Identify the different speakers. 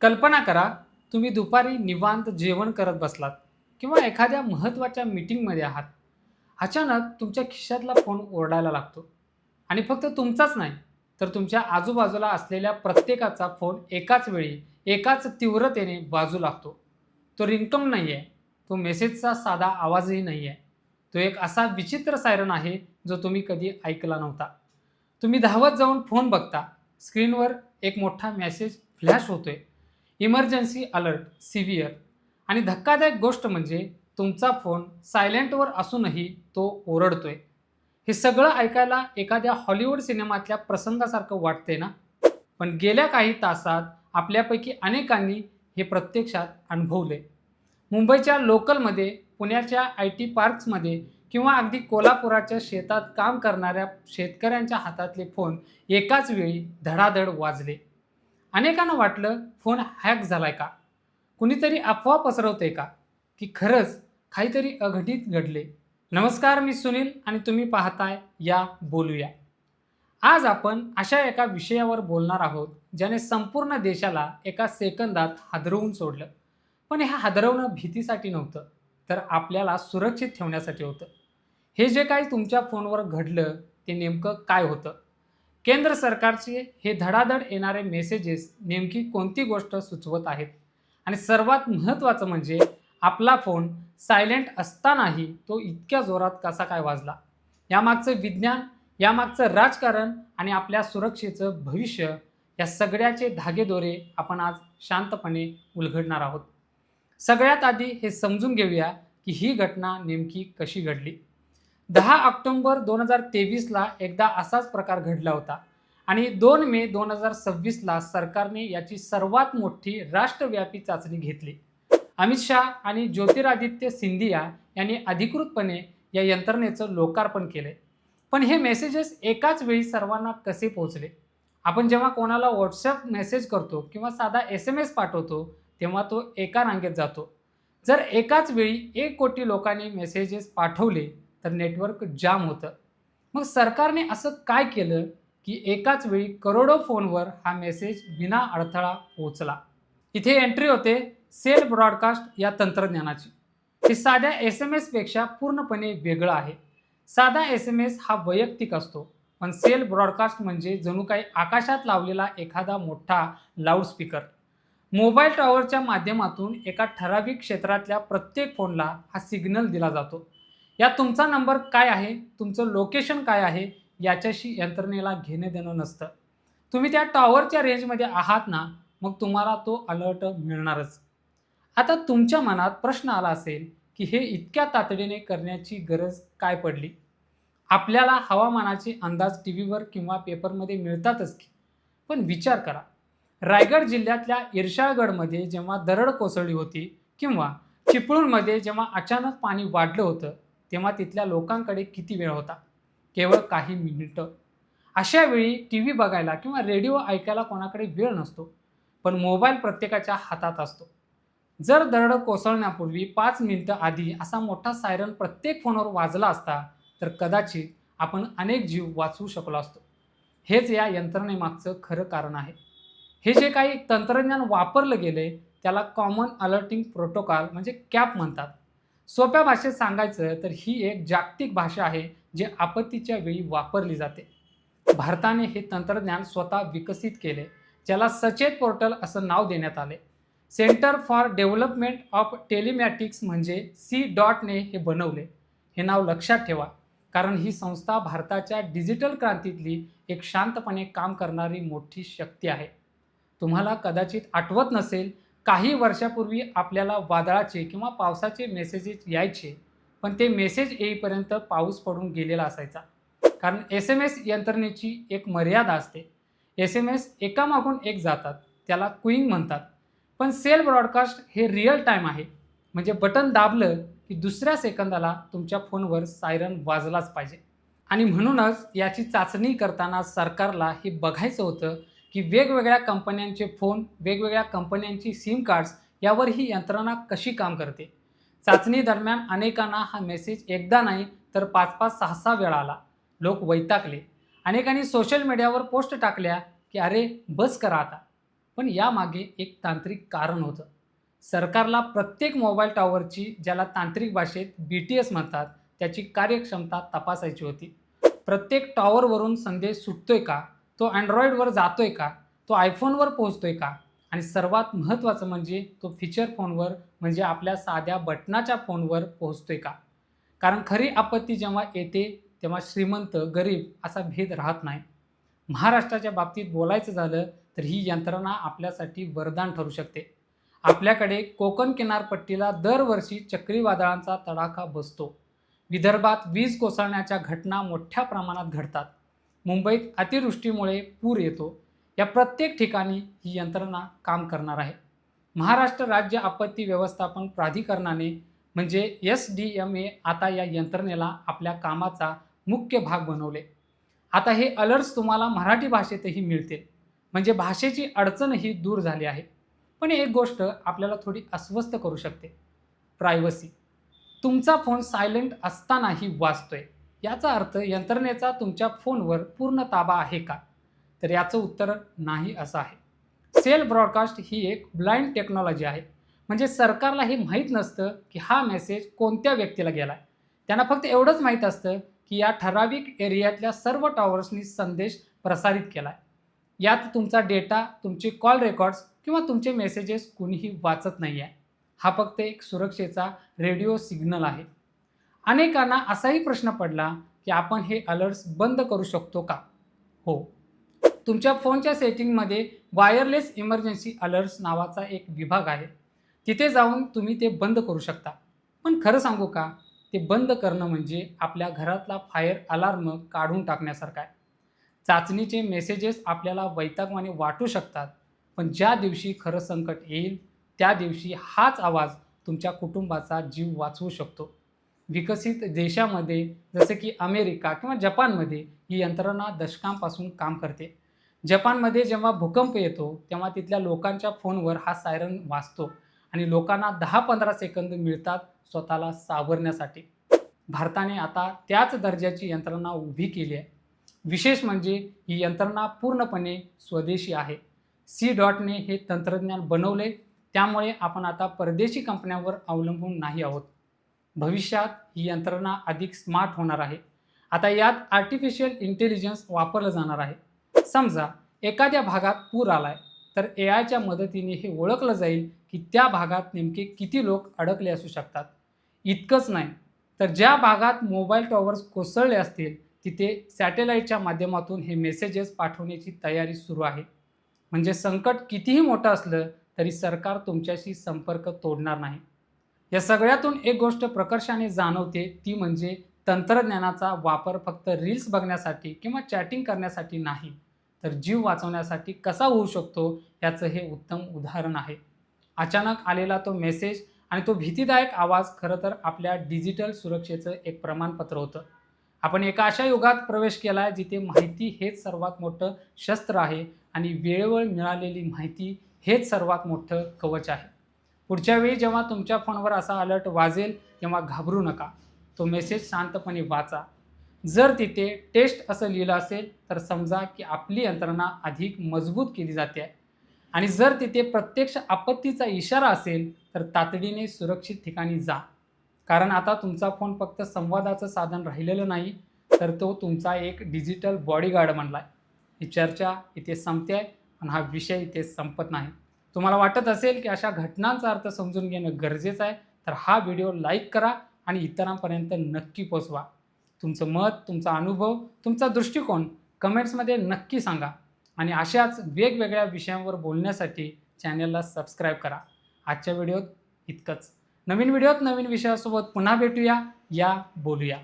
Speaker 1: कल्पना करा, तुम्ही दुपारी निवांत जेवण करत बसलात किंवा एखाद्या महत्त्वाच्या मीटिंगमध्ये आहात. अचानक तुमच्या खिशातला फोन ओरडायला लागतो आणि फक्त तुमचाच नाही, तर तुमच्या आजूबाजूला असलेल्या प्रत्येकाचा फोन एकाच वेळी, एकाच तीव्रतेने वाजू लागतो. तो रिंगटोन नाही आहे, तो मेसेजचा साधा आवाजही नाही आहे. तो एक असा विचित्र सायरन आहे, जो तुम्ही कधी ऐकला नव्हता. तुम्ही धावत जाऊन फोन बघता, स्क्रीनवर एक मोठा मेसेज फ्लॅश होतोय, इमर्जन्सी अलर्ट सिव्हिअर. आणि धक्कादायक गोष्ट म्हणजे तुमचा फोन सायलेंटवर असूनही तो ओरडतोय. हे सगळं ऐकायला एखाद्या हॉलिवूड सिनेमातल्या प्रसंगासारखं वाटतंय ना? पण गेल्या काही तासात आपल्यापैकी अनेकांनी हे प्रत्यक्षात अनुभवले. मुंबईच्या लोकलमध्ये, पुण्याच्या आय टी पार्क्समध्ये किंवा अगदी कोल्हापुराच्या शेतात काम करणाऱ्या शेतकऱ्यांच्या हातातले फोन एकाच वेळी धडाधड वाजले. अनेकांना वाटलं, फोन हॅक झालाय का? कुणीतरी अफवा पसरवतंय का? की खरंच काहीतरी अघटित घडले? नमस्कार, मी सुनील आणि तुम्ही पाहताय या बोलूया. आज आपण अशा एका विषयावर बोलणार आहोत, ज्याने संपूर्ण देशाला एका सेकंदात हादरवून सोडलं. पण हे हादरवणं भीतीसाठी नव्हतं, तर आपल्याला सुरक्षित ठेवण्यासाठी होतं. हे जे काही तुमच्या फोनवर घडलं, ते नेमकं काय होतं? केंद्र सरकारचे हे धडाधड येणारे मेसेजेस नेमकी कोणती गोष्ट सुचवत आहेत? आणि सर्वात महत्त्वाचं म्हणजे आपला फोन सायलेंट असतानाही तो इतक्या जोरात कसा काय वाजला? यामागचं विज्ञान, यामागचं राजकारण आणि आपल्या सुरक्षेचं भविष्य, या सगळ्याचे धागेदोरे आपण आज शांतपणे उलगडणार आहोत. सगळ्यात आधी हे समजून घेऊया की ही घटना नेमकी कशी घडली. 10 ऑक्टोबर 2023ला एकदा असाच प्रकार घडला होता आणि 2 मे 2026ला सरकारने याची सर्वात मोठी राष्ट्रव्यापी चाचणी घेतली. अमित शाह आणि ज्योतिरादित्य सिंधिया यांनी अधिकृतपणे या यंत्रणेचं लोकार्पण केले. पण हे मेसेजेस एकाच वेळी सर्वांना कसे पोहोचले? आपण जेव्हा कोणाला व्हॉट्सअप मेसेज करतो किंवा साधा SMS पाठवतो, तेव्हा तो एका रांगेत जातो. जर एकाच वेळी 1 कोटी लोकांनी मेसेजेस पाठवले, तर नेटवर्क जाम होतं. मग सरकारने असं काय केलं की एकाच वेळी करोडो फोनवर हा मेसेज विना अडथळा पोहोचला? इथे एंट्री होते सेल ब्रॉडकास्ट या तंत्रज्ञानाची. हे साध्या SMS पेक्षा पूर्णपणे वेगळं आहे. साधा SMS हा वैयक्तिक असतो, पण सेल ब्रॉडकास्ट म्हणजे जणू काही आकाशात लावलेला एखादा मोठा लाऊडस्पीकर. मोबाईल टॉवरच्या माध्यमातून एका ठराविक क्षेत्रातल्या प्रत्येक फोनला हा सिग्नल दिला जातो. यात तुमचा नंबर काय आहे, तुमचं लोकेशन काय आहे, याच्याशी यंत्रणेला घेणं देणं नसतं. तुम्ही त्या टॉवरच्या रेंजमध्ये आहात ना, मग तुम्हाला तो अलर्ट मिळणारच. आता तुमच्या मनात प्रश्न आला असेल की हे इतक्या तातडीने करण्याची गरज काय पडली? आपल्याला हवामानाचे अंदाज टीव्हीवर किंवा पेपरमध्ये मिळतातच की. पण विचार करा, रायगड जिल्ह्यातल्या इर्शाळगडमध्ये जेव्हा दरड कोसळली होती किंवा चिपळूणमध्ये जेव्हा अचानक पाणी वाढलं होतं, तेव्हा तिथल्या लोकांकडे किती वेळ होता? केवळ काही मिनिटं. अशा वेळी टीव्ही बघायला किंवा रेडिओ ऐकायला कोणाकडे वेळ नसतो, पण मोबाईल प्रत्येकाच्या हातात असतो. जर दरड कोसळण्यापूर्वी 5 मिनिटं आधी असा मोठा सायरन प्रत्येक फोनवर वाजला असता, तर कदाचित आपण अनेक जीव वाचवू शकलो असतो. हेच या यंत्रणेमागचं खरं कारण आहे. हे जे काही तंत्रज्ञान वापरलं गेलंय, त्याला कॉमन अलर्टिंग प्रोटोकॉल म्हणजे कॅप म्हणतात. सोप्या भाषेत सांगायचं तर ही एक जागतिक भाषा आहे, जी आपत्तीच्या वेळी वापरली जाते. भारताने हे तंत्रज्ञान स्वतः विकसित केले, ज्याला सचेत पोर्टल असं नाव देण्यात आले. Centre for development of telematics म्हणजे ने हे बनवले. हे नाव लक्षात ठेवा, कारण ही संस्था भारताच्या डिजिटल क्रांतीतली एक शांतपणे काम करणारी मोठी शक्ती आहे. तुम्हाला कदाचित आठवत नसेल, काही वर्षापूर्वी आपल्याला वादळाचे किंवा पावसाचे मेसेजेस यायचे, पण ते मेसेज येईपर्यंत पाऊस पडून गेलेला असायचा. कारण SMS यंत्रणेची एक मर्यादा असते. SMS एकामागून एक जातात, त्याला क्यूइंग म्हणतात. पण सेल ब्रॉडकास्ट हे रिअल टाईम आहे, म्हणजे बटन दाबलं की दुसऱ्या सेकंदाला तुमच्या फोनवर सायरन वाजलाच पाहिजे. आणि म्हणूनच याची चाचणी करताना सरकारला हे बघायचं होतं की वेगवेगळ्या कंपन्यांचे फोन, वेगवेगळ्या कंपन्यांची सिम कार्ड्स यावर ही यंत्रणा कशी काम करते. चाचणी दरम्यान अनेकांना हा मेसेज एकदा नाही तर 5-5, 6-6 वेळा आला. लोक वैतागले. अनेकांनी सोशल मीडियावर पोस्ट टाकल्या की अरे बस करा आता. पण यामागे एक तांत्रिक कारण होतं. सरकारला प्रत्येक मोबाईल टॉवरची, ज्याला तांत्रिक भाषेत BTS म्हणतात, त्याची कार्यक्षमता तपासायची होती. प्रत्येक टॉवरवरून संदेश सुटतोय का? तो Androidवर जातोय का? तो iPhoneवर पोहोचतोय का? आणि सर्वात महत्त्वाचं म्हणजे तो फीचर फोनवर, म्हणजे आपल्या साध्या बटनाच्या फोनवर पोहोचतोय का? कारण खरी आपत्ती जेव्हा येते तेव्हा श्रीमंत, गरीब असा भेद राहत नाही. महाराष्ट्राच्या बाबतीत बोलायचं झालं तर ही यंत्रणा आपल्यासाठी वरदान ठरू शकते. आपल्याकडे कोकण किनारपट्टीला दरवर्षी चक्रीवादळांचा तडाखा बसतो. विदर्भात वीज कोसळण्याच्या घटना मोठ्या प्रमाणात घडतात. मुंबईत अतिवृष्टीमुळे पूर येतो. या प्रत्येक ठिकाणी ही यंत्रणा काम करणार आहे. महाराष्ट्र राज्य आपत्ती व्यवस्थापन प्राधिकरणाने म्हणजे SDMA आता या यंत्रणेला आपल्या कामाचा मुख्य भाग बनवले. आता हे अलर्ट्स तुम्हाला मराठी भाषेतही मिळतील. म्हणजे भाषेची अडचणही दूर झाली आहे. पण एक गोष्ट आपल्याला थोडी अस्वस्थ करू शकते. प्रायव्हसी. तुमचा फोन सायलेंट असतानाही वाजतोय. याचा अर्थ यंत्रणेचा तुमच्या फोनवर पूर्ण ताबा आहे का? तर याचं उत्तर नाही असं आहे. सेल्फ ब्रॉडकास्ट ही एक ब्लाइंड टेक्नॉलॉजी आहे. म्हणजे सरकारला हे माहीत नसतं की हा मेसेज कोणत्या व्यक्तीला गेला आहे. त्यांना फक्त एवढंच माहीत असतं की या ठराविक एरियातल्या सर्व टॉवर्सनी संदेश प्रसारित केला आहे. यात तुमचा डेटा, तुमचे कॉल रेकॉर्ड्स किंवा तुमचे मेसेजेस कुणीही वाचत नाही आहे. हा फक्त एक सुरक्षेचा रेडिओ सिग्नल आहे. अनेकांना असाही प्रश्न पडला की आपण हे अलर्ट्स बंद करू शकतो का? हो. तुमच्या फोनच्या सेटिंगमध्ये वायरलेस इमर्जन्सी अलर्ट्स नावाचा एक विभाग आहे. तिथे जाऊन तुम्ही ते बंद करू शकता. पण खरं सांगू का, ते बंद करणं म्हणजे आपल्या घरातला फायर अलार्म काढून टाकण्यासारखं आहे. चाचणीचे मेसेजेस आपल्याला वैतागवाने वाटू शकतात, पण ज्या दिवशी खरं संकट येईल त्या दिवशी हाच आवाज तुमच्या कुटुंबाचा जीव वाचवू शकतो. विकसित देशामध्ये जसे की अमेरिका किंवा जपानमध्ये ही यंत्रणा दशकांपासून काम करते. जपानमध्ये जेव्हा भूकंप येतो तेव्हा तिथल्या लोकांच्या फोनवर हा सायरन वाजतो आणि लोकांना 10-15 सेकंद मिळतात स्वतःला सावरण्यासाठी. भारताने आता त्याच दर्जाची यंत्रणा उभी केली आहे. विशेष म्हणजे ही यंत्रणा पूर्णपणे स्वदेशी आहे. C.ने हे तंत्रज्ञान बनवले, त्यामुळे आपण आता परदेशी कंपन्यांवर अवलंबून नाही आहोत. भविष्यात ही यंत्रणा अधिक स्मार्ट होणार आहे. आता यात आर्टिफिशियल इंटेलिजन्स वापरलं जाणार आहे. समजा एखाद्या भागात पूर आलाय, तर AIच्या मदतीने हे ओळखलं जाईल की त्या भागात नेमके किती लोक अडकले असू शकतात. इतकंच नाही, तर ज्या भागात मोबाईल टॉवर्स कोसळले असतील तिथे सॅटेलाईटच्या माध्यमातून हे मेसेजेस पाठवण्याची तयारी सुरू आहे. म्हणजे संकट कितीही मोठं असलं तरी सरकार तुमच्याशी संपर्क तोडणार नाही. या सगळ्यातून एक गोष्ट प्रकर्षाने जाणवते, ती म्हणजे तंत्रज्ञानाचा वापर फक्त रील्स बघण्यासाठी किंवा चॅटिंग करण्यासाठी नाही, तर जीव वाचवण्यासाठी कसा होऊ शकतो याचं हे उत्तम उदाहरण आहे. अचानक आलेला तो मेसेज आणि तो भीतीदायक आवाज खरं तर आपल्या डिजिटल सुरक्षेचं एक प्रमाणपत्र होतं. आपण एका अशा युगात प्रवेश केला आहे जिथे माहिती हेच सर्वात मोठं शस्त्र आहे आणि वेळेवर मिळालेली माहिती हेच सर्वात मोठं कवच आहे. पुढच्या वेळी जेव्हा तुमच्या फोनवर असा अलर्ट वाजेल तेव्हा घाबरू नका. तो मेसेज शांतपणे वाचा. जर तिथे टेस्ट असं लिहिलं असेल तर समजा की आपली यंत्रणा अधिक मजबूत केली जाते आहे. आणि जर तिथे प्रत्यक्ष आपत्तीचा इशारा असेल तर तातडीने सुरक्षित ठिकाणी जा. कारण आता तुमचा फोन फक्त संवादाचं साधन राहिलेलं नाही, तर तो तुमचा एक डिजिटल बॉडीगार्ड बनला आहे. ही चर्चा इथे संपते आहे, पण हा विषय इथे संपत नाही. तुम्हाला वाटत असेल की अशा घटनांचा अर्थ समजून घेणं गरजेचं आहे, तर हा व्हिडिओ लाईक करा आणि इतरांपर्यंत नक्की पोचवा. तुमचं मत, तुमचा अनुभव, तुमचा दृष्टिकोन कमेंट्समध्ये नक्की सांगा. आणि अशाच वेगवेगळ्या विषयांवर बोलण्यासाठी चॅनलला सबस्क्राईब करा. आजच्या व्हिडिओत इतकंच. नवीन व्हिडिओत नवीन विषयासोबत पुन्हा भेटूया. या बोलूया.